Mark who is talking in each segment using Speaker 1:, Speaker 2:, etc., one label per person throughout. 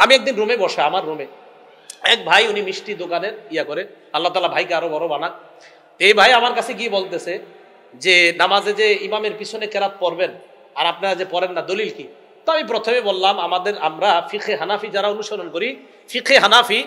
Speaker 1: আমি একদিন রুমে বসে, আমার রুমে এক ভাই, উনি মিষ্টি দোকানের করে, আল্লাহ তাআলা ভাইকে আরো বড় বানাক। এই ভাই আমার কাছে গিয়ে বলতেছে যে নামাজে যে ইমামের পিছনে কেরাত পড়বেন আর আপনারা যে পড়েন না, দলিল কি? তো আমি প্রথমে বললাম, আমরা ফিকহে হানাফি যারা অনুসরণ করি, ফিকহে হানাফি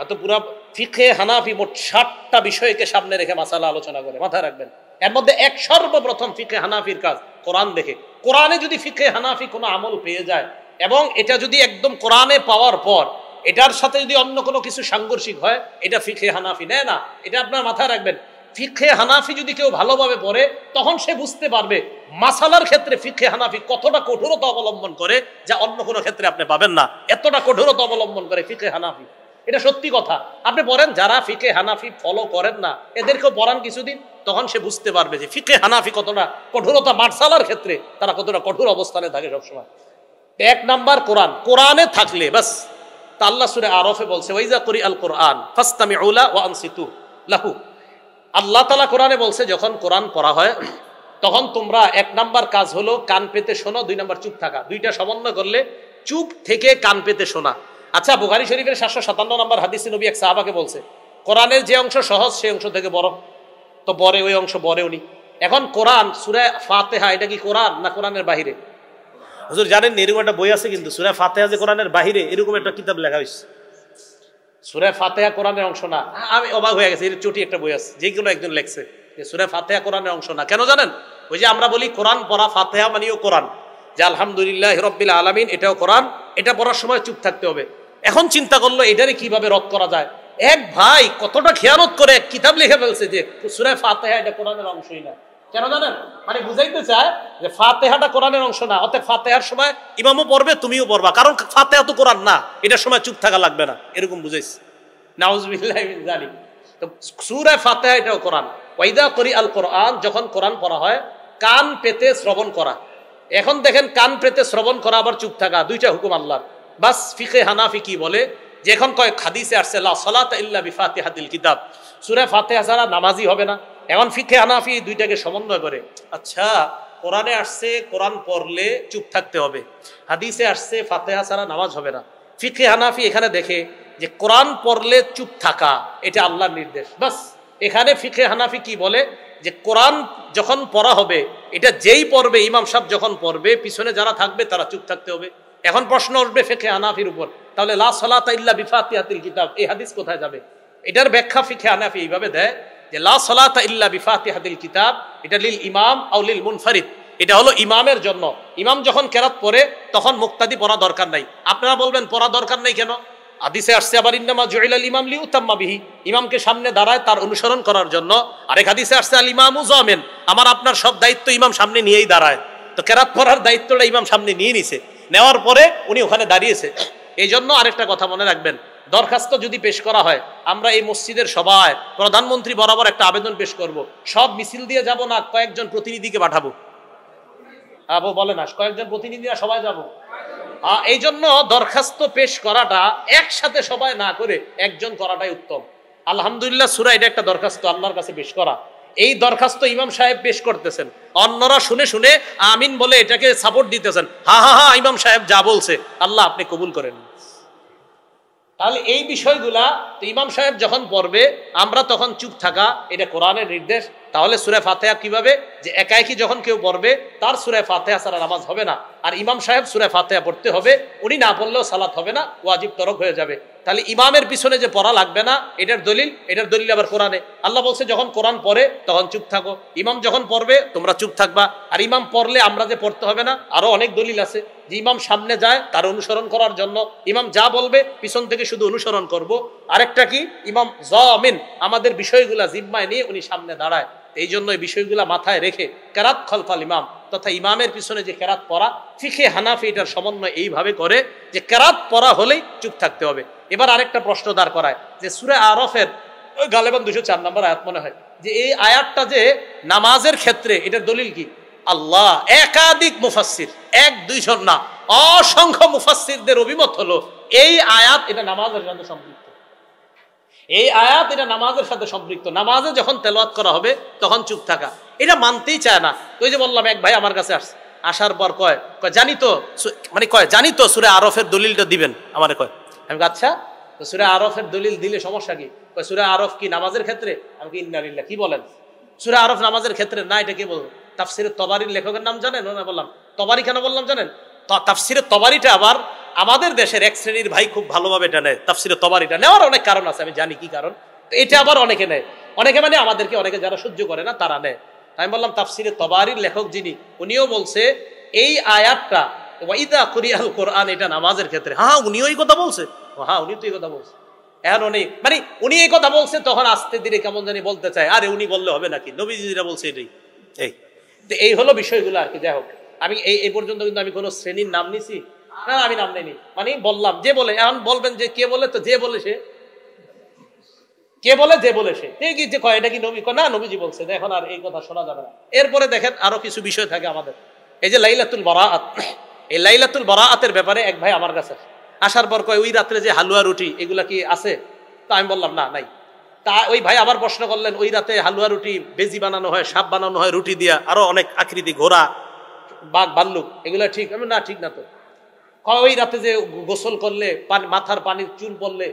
Speaker 1: তো পুরা ফিকহে হানাফি মোট 60টা বিষয়কে সামনে রেখে মাসালা আলোচনা করে, মাথায় রাখবেন। এর মধ্যে সর্বপ্রথম ফিকহে হানাফির কাজ কোরআন দেখে। কোরআনে যদি ফিকহে হানাফি কোনো আমল পেয়ে যায় এবং এটা যদি একদম কোরআনে পাওয়ার পর এটার সাথে যদি অন্য কোনো কিছু সাংঘর্ষিক হয়, এটা ফিকহে হানাফি নেয় না। এটা আপনার মাথায় রাখবেন। ফিকহে হানাফি যদি কেউ ভালোভাবে পড়ে, তখন সে বুঝতে পারবে মাসালার ক্ষেত্রে ফিকহে হানাফি কতটা কঠোরতা অবলম্বন করে, যা অন্য কোনো ক্ষেত্রে আপনি পাবেন না। এতটা কঠোরতা অবলম্বন করে ফিকহে হানাফি, এটা সত্যি কথা। আপনি পড়েন, যারা ফিকহে হানাফি ফলো করেন না এদেরকেও পড়ান কিছুদিন, তখন সে বুঝতে পারবে যে ফিকহে হানাফি কতটা কঠোরতা, মাসালার ক্ষেত্রে তারা কতটা কঠোর অবস্থানে থাকে সবসময়। এক নাম্বার কোরআন, কোরআনে থাকলে বাস। তা আল্লাহ সূরা আরফে বলছে, ওয়াইজা কুরি আল কোরআন ফাসতামিউ লা ওয়া আনসিতু লাহু। আল্লাহ তাআলা কোরআনে বলছে, যখন কোরআন পড়া হয় তখন তোমরা এক নাম্বার কাজ হলো কান পেতে শোনো, 2 নাম্বার চুপ থাকা। দুইটা সমন্বয় করলে চুপ থেকে কান পেতে শোনা। আচ্ছা, বুখারী শরীফের 757 নম্বর হাদিসে নবী এক সাহাবাকে বলছে, কোরআনের যে অংশ সহজ সেই অংশ থেকে বড়, তো বরে ওই অংশ বরে উনি। এখন কোরআন সূরা ফাতিহা, এটা কি কোরআন না কোরআনের বাহিরে? হুজুর জানেন এরকম একটা বই আছে, কিন্তু সূরা ফাতিহা যে কোরআনের বাহিরে, এরকম একটা কিতাব লেখা হয়েছে। সূরা ফাতিহা কোরআনের অংশ না। আমি অবাক হয়ে গেছি, এর চটি একটা বই আছে, যে কোনো একজন লেখছে যে সূরা ফাতিহা কোরআনের অংশ না। কেন জানেন? ওই যে আমরা বলি কোরআন পড়া, ফাতিহা মানেও কোরআন, যে আলহামদুলিল্লাহি রাব্বিল আলামিন, এটাও কোরআন, এটা পড়ার সময় চুপ থাকতে হবে। এখন চিন্তা করলো এটারে কিভাবে রদ করা যায়। এক ভাই কতটা খেয়ানত করে এক কিতাব লিখে ফেলছে যে সূরা ফাতিহা এটা কোরআনের অংশই না। কেন জানেন? মানে বুঝাইতে চায় যে ফাতিহাটা কোরআনের অংশ না, অতএব ফাতিহার সময় ইমামও পড়বে, তুমিও পড়বা, কারণ ফাতিহা তো কোরআন না, এটার সময় চুপ থাকা লাগবে না, এরকম বুঝাইছে। নাউজুবিল্লাহি মিন যালিক। তো সূরা ফাতিহা এটাও কোরআন। ওয়াইদা করি আল কোরআন, যখন কোরআন পড়া হয় কান পেতে শ্রবণ করা। এখন দেখেন, কান পেতে শ্রবণ করা আবার চুপ থাকা, দুইটা হুকুম আল্লাহর। বাস ফিকহে হানাফি কি বলে যে এখন কয়েক হাদিসে আসছে লা সালাতা ইল্লা বিফাতিহাতিল কিতাব, সূরা ফাতিহা ছাড়া নামাজই হবে না। এখন ফিকহে হানাফি দুইটাকে সমন্বয় করে। আচ্ছা, কোরআনে আসছে কোরআন পড়লে চুপ থাকতে হবে, হাদিসে আসছে ফাতিহা ছাড়া নামাজ হবে না। ফিকহে হানাফি এখানে দেখে যে কোরআন পড়লে চুপ থাকা এটা আল্লাহর নির্দেশ। বাস এখানে ফিকহে হানাফি কি বলে যে কোরআন যখন পড়া হবে, এটা যেই পড়বে, ইমাম সাহেব যখন পড়বে, পিছনে যারা থাকবে তারা চুপ থাকতে হবে। এখন প্রশ্ন উঠবে ফিকহে হানাফির উপর, তাহলে লা সালাতা ইল্লা বিফাতিহাতিল কিতাব এই হাদিস কোথায় যাবে? এটার ব্যাখ্যা ফিকহে হানাফি এইভাবে দেয় যে লা সালাতা ইল্লা বিফাতিহাতিল কিতাব, এটা লিল ইমাম আও লিল মুনফারিদ, এটা হলো ইমামের জন্য। ইমাম যখন কেরাত পড়ে তখন মুক্তাদি পড়া দরকার নাই। আপনারা বলবেন পড়া দরকার নাই কেন? হাদিসে আসছে আবার ইন্নামা জুইলাল ইমাম লিউতাম্মা বিহি, ইমামকে সামনে দাঁড়ায় তার অনুসরণ করার জন্য। আরেক হাদিসে আসছে আল ইমামু যামিন, আমার আপনার সব দায়িত্ব ইমাম সামনে নিয়েই দাঁড়ায়। তো কেরাত পড়ার দায়িত্বটা ইমাম সামনে নিয়ে নিছে, নেওয়ার পরে উনি ওখানে দাঁড়িয়েছে। এই জন্য আরেকটা কথা মনে রাখবেন, দরখাস্ত যদি পেশ করা হয়, আমরা এই মসজিদের সবাই প্রধানমন্ত্রী বরাবর একটা আবেদন পেশ করব, সব মিছিল দিয়ে যাব না, কয়েকজন প্রতিনিধিকে পাঠাবো। বলে না, কয়েকজন প্রতিনিধিরা সবাই যাব। এই জন্য দরখাস্ত পেশ করাটা একসাথে সবাই না করে একজন করাটাই উত্তম। আলহামদুলিল্লাহ, সূরা এটা একটা দরখাস্ত আল্লাহর কাছে পেশ করা। এই দরখাস্ত ইমাম সাহেব পেশ করতেছেন, অন্যরা শুনে শুনে আমিন বলে এটাকে সাপোর্ট দিতেছেন। হা হা হা, ইমাম সাহেব যা বলছে আল্লাহ আপনি কবুল করেন। তাহলে এই বিষয়গুলা তো ইমাম সাহেব যখন পড়বে আমরা তখন চুপ থাকা, এটা কোরআনের নির্দেশ। তাহলে সূরা ফাতিহা কিভাবে, যে একাকি যখন কেউ পড়বে তার সূরা ফাতিহা ছাড়া নামাজ হবে না, আর ইমাম সাহেব সূরা ফাতিহা পড়তে হবে, উনি না পড়লেও সালাত হবে না, ওয়াজিব তরক হয়ে যাবে। তাহলে ইমামের পিছনে যে পড়া লাগবে না, এটার দলিল আবার কোরআনে। আল্লাহ বলছে যখন কোরআন পড়ে তখন চুপ থাকো, ইমাম যখন পড়বে তোমরা চুপ থাকবা। আর ইমাম পড়লে আমরা যে পড়তে হবে না, আরো অনেক দলিল আছে যে ইমাম সামনে যায় তার অনুসরণ করার জন্য, ইমাম যা বলবে পিছন থেকে শুধু অনুসরণ করব। আরেকটা কি, ইমাম যামিন, আমাদের বিষয়গুলা জিম্মায় নিয়ে উনি সামনে দাঁড়ায়। এই জন্য এই বিষয়গুলা মাথায় রেখে কেরাত খলফাল ইমাম, তথা ইমামের পিছনে যে কেরাত পড়া, ফিকহে হানাফি এটার সমন্বয় এইভাবে করে যে কেরাত পড়া হলেই চুপ থাকতে হবে। এবার আরেকটা প্রশ্ন দাঁড় করায় যে সূরা আরফের গালেবান 204 নম্বর আয়াত মনে হয়, যে এই আয়াতটা যে নামাজের ক্ষেত্রে, এটার দলিল কি? আল্লাহ একাধিক মুফাসসির, 1-2 জন না, অসংখ্য মুফাসসিরদের অভিমত হলো এই আয়াত এটা নামাজের সাথে সম্পৃক্ত। এই আয়াত এটা নামাজের সাথে সম্পৃক্ত। নামাজে যখন তেলাওয়াত করা হবে তখন চুপ থাকা, এটা মানতেই চায় না। তো যে বললাম, এক ভাই আমার কাছে আসার পর কয় জানি তো, মানে জানি তো সূরা আরফের দলিলটা দিবেন আমারে, কয় আমি আচ্ছা, তো সূরা আরফের দলিল দিলে সমস্যা কি? সূরা আরফ কি নামাজের ক্ষেত্রে? আমি কি ইন্না লিল্লাহ, কি বলেন? সূরা আরফ নামাজের ক্ষেত্রে না, এটা কি বলবো? তাফসিরে তবারির লেখকের নাম জানেন? না বললাম তবারি, কেন বললাম জানেন? তাফসিরে তবারিটা আবার আমাদের দেশের এক শ্রেণীর ভাই খুব ভালোভাবে এটা নেয়। তাফসিরে তবারিটা নেওয়ার অনেক কারণ আছে, আমি জানি কি কারণ। তো এটা আবার অনেকে নেয়, অনেকে মানে আমাদেরকে, অনেকে যারা সহ্য করে না তারা নেয়। আমি বললাম তাফসিরে তবারির লেখক যিনি, উনিও বলছে এই আয়াতটা ওয়াইদা কুরিয়াল কোরআন এটা নামাজের ক্ষেত্রে। হ্যাঁ, উনিও এই কথা বলছে। হ্যাঁ, উনি তো এই কথা বলছে। এখন উনি এই কথা বলছে, তখন আস্তে ধীরে কেমন জানি বলতে চায়, আরে উনি বললে হবে নাকি, নবীজিরা বলছে এটাই। এই হলো বিষয়গুলো আর কি। যাই হোক, আমি এই পর্যন্ত কিন্তু আমি কোনো শ্রেণীর নাম নিছি না, আমি নাম নেইনি, মানে বললাম যে বলে। এখন বলবেন যে কে বলে, তো যে বলে সে, কে বলে যে বলে সে ঠিকই যে কয় এটা কি নবী, না নবীজি বলছে, এখন আর এই কথা শোনা যাবে না। এরপরে দেখেন আরো কিছু বিষয় থাকে আমাদের। এই যে লাইলাতুল বারাআত, এই লাইলাতুল বারাআতের ব্যাপারে এক ভাই আমার কাছে আসার পর কয় ওই রাত্রে যে হালুয়া রুটি এগুলা কি আছে? তো আমি বললাম না, নাই। তা ওই ভাই আবার প্রশ্ন করলেন, ওই রাতে হালুয়া রুটি বেজি বানানো হয়, সাপ বানানো হয় রুটি দিয়া, আরো অনেক আকৃতি, ঘোড়া, বাঘ, ভাল্লুক, এগুলা ঠিক? আমি না, ঠিক না তো। ওই রাতে যে গোসল করলে মাথার পানির চুল পড়লে,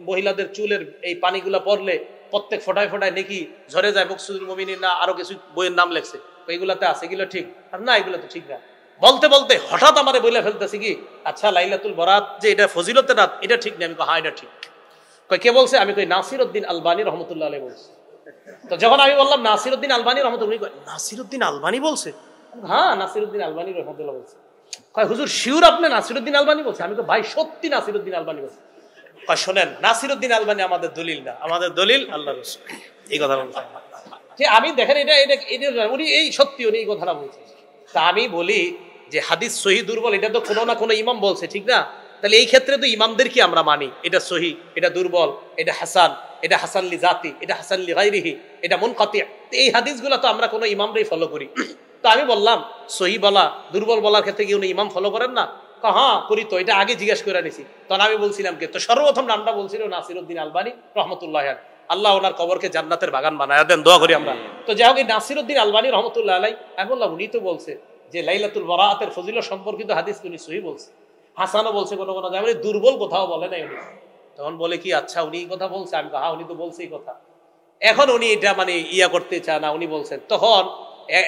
Speaker 1: মহিলাদের চুলের এই পানিগুলা পড়লে প্রত্যেক ফোটায় ফোটায় নাকি ঝরে যায়, মকসুদুল মুমিনিন না আরো কিছু বইয়ের নাম লেখছে, এইগুলাতে আছে, এগুলো ঠিক? আর না, এগুলো তো ঠিক না। বলতে বলতে হঠাৎ আমারে বলে ফেলতেছি কি, আচ্ছা লাইলাতুল বারাত যে এটা ফজিলতের রাত, এটা ঠিক না? আমি কই হ্যাঁ এটা ঠিক। কই কে বলছে? আমি কই নাসিরউদ্দিন আলবানী রহমতুল্লাহ আলাইহি বলছে। তো যখন আমি বললাম নাসিরউদ্দিন আলবানী রহমতুল্লাহ, কই নাসিরউদ্দিন আলবানী বলছে? হ্যাঁ, নাসিরউদ্দিন আলবানী রহমতুল্লাহ বলছে। কয় হুজুর শিওর আপনি নাসিরউদ্দিন আলবানী বলছে? আমি কই ভাই সত্যি নাসিরউদ্দিন আলবানী বলছে। কয় শোনেন, নাসিরউদ্দিন আলবানী আমাদের দলিল না, আমাদের দলিল আল্লাহর রাসূল। এই কথা বলছে যে আমি দেখেন এটা এটা উনি এই সত্যি উনি এই কথাটা বলছে। তা আমি বলি যে হাদিস সহিহ দুর্বল, এটা তো কোনো না কোনো ইমাম বলছে, ঠিক না? তাহলে এই ক্ষেত্রে তো ইমামদেরকে আমরা মানি, এটা সহিহ, এটা দুর্বল, এটা হাসান, এটা হাসান লি জাতি, এটা হাসান লি গায়রিহি, এটা মুনকাতি। এই হাদিসগুলো তো আমরা কোনো ইমামরাই ফলো করি। তো আমি বললাম সহিহ বলা দুর্বল বলার ক্ষেত্রে কি উনি ইমাম ফলো করেন না? হ্যাঁ করি, তো এটা আগে জিজ্ঞাসা করে নিছি। তখন আমি বলছিলাম কি, তো সর্বপ্রথম নামটা বলছিল নাসিরউদ্দিন আলবানী রহমতুল্লাহ, আল্লাহ ওনার কবরকে জান্নাতের বাগান বানায় দেন, দোয়া করি আমরা। তো যাই হোক, নাসিরউদ্দিন আলবানী রহমতুল্লাহ আলাই, আমি বললাম উনি তো বলছে যে লাইলাতুল বারাআতের ফজিলত সম্পর্কিত হাদিস উনি সহিহ বলছে, হাসানও বলছে, কোনো কোনো জায়গায় দুর্বল কোথাও বলে নাই উনি। তখন বলে কি আচ্ছা উনি এই কথা বলছে? আমি হ্যাঁ উনি তো বলছে এই কথা। এখন উনি এটা ইয়া করতে চায় না, উনি বলছেন। তখন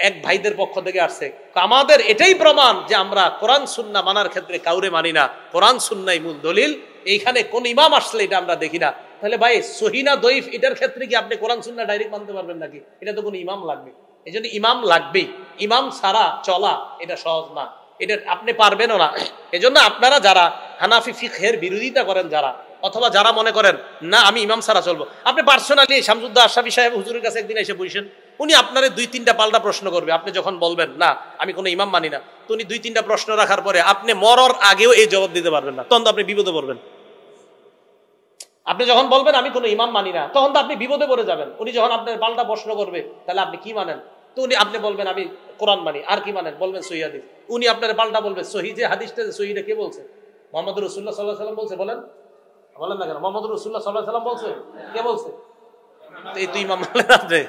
Speaker 1: এক ভাইদের পক্ষ থেকে আসছে, আমাদের এটাই প্রমাণ যে আমরা কোরআন সুন্নাহ মানার ক্ষেত্রে কাউরে মানি না, কোরআন সুন্নাহই মূল দলিল, এইখানে কোন ইমাম আসলে এটা আমরা দেখি না। তাহলে ভাই সহিহ না দঈফ এটার ক্ষেত্রে কি আপনি কোরআন সুন্নাহ ডাইরেক্ট মানতে পারবেন নাকি? এটা তো কোনো ইমাম লাগবে। এই জন্য ইমাম লাগবেই, ইমাম ছাড়া চলা এটা সহজ না, এটা আপনি পারবেনও না। এজন্য আপনারা যারা হানাফি ফিকহের বিরোধিতা করেন, যারা অথবা যারা মনে করেন না আমি ইমাম ছাড়া চলবো, আপনি পার্সোনালি শামসুদ্দোহা আশরাফী সাহেব হুজুরের কাছে একদিন এসে বসেন, উনি আপনার 2-3টা পাল্টা প্রশ্ন করবে। আপনি যখন বলবেন না আমি কোনো ইমাম মানি না, তো উনি 2-3টা প্রশ্ন রাখার পরে আপনি মরার আগেও এই জবাব দিতে পারবেন না, তখন তো আপনি বিপদে পড়বেন। আপনি যখন বলবেন আমি কোনো ইমাম মানি না, তখন তো আপনি বিপদে পড়ে যাবেন। উনি যখন আপনার পাল্টা প্রশ্ন করবে, তাহলে আপনি কি মানেন? তো আপনি বলবেন আমি কোরআন মানি, আর কি মানেন? বলবেন সহিহ হাদিস। উনি আপনার পাল্টা বলবে সহিহ যে হাদিসটা, সহিহটা কে বলছে? মুহাম্মদ রাসূলুল্লাহ সাল্লাল্লাহু আলাইহি ওয়াসাল্লাম বলছে। বলেন না কেন? মুহাম্মদ রাসূলুল্লাহ সাল্লাল্লাহু আলাইহি ওয়াসাল্লাম বলছে? কে বলছে? তো এই তুই ইমাম মানলেন আপনি।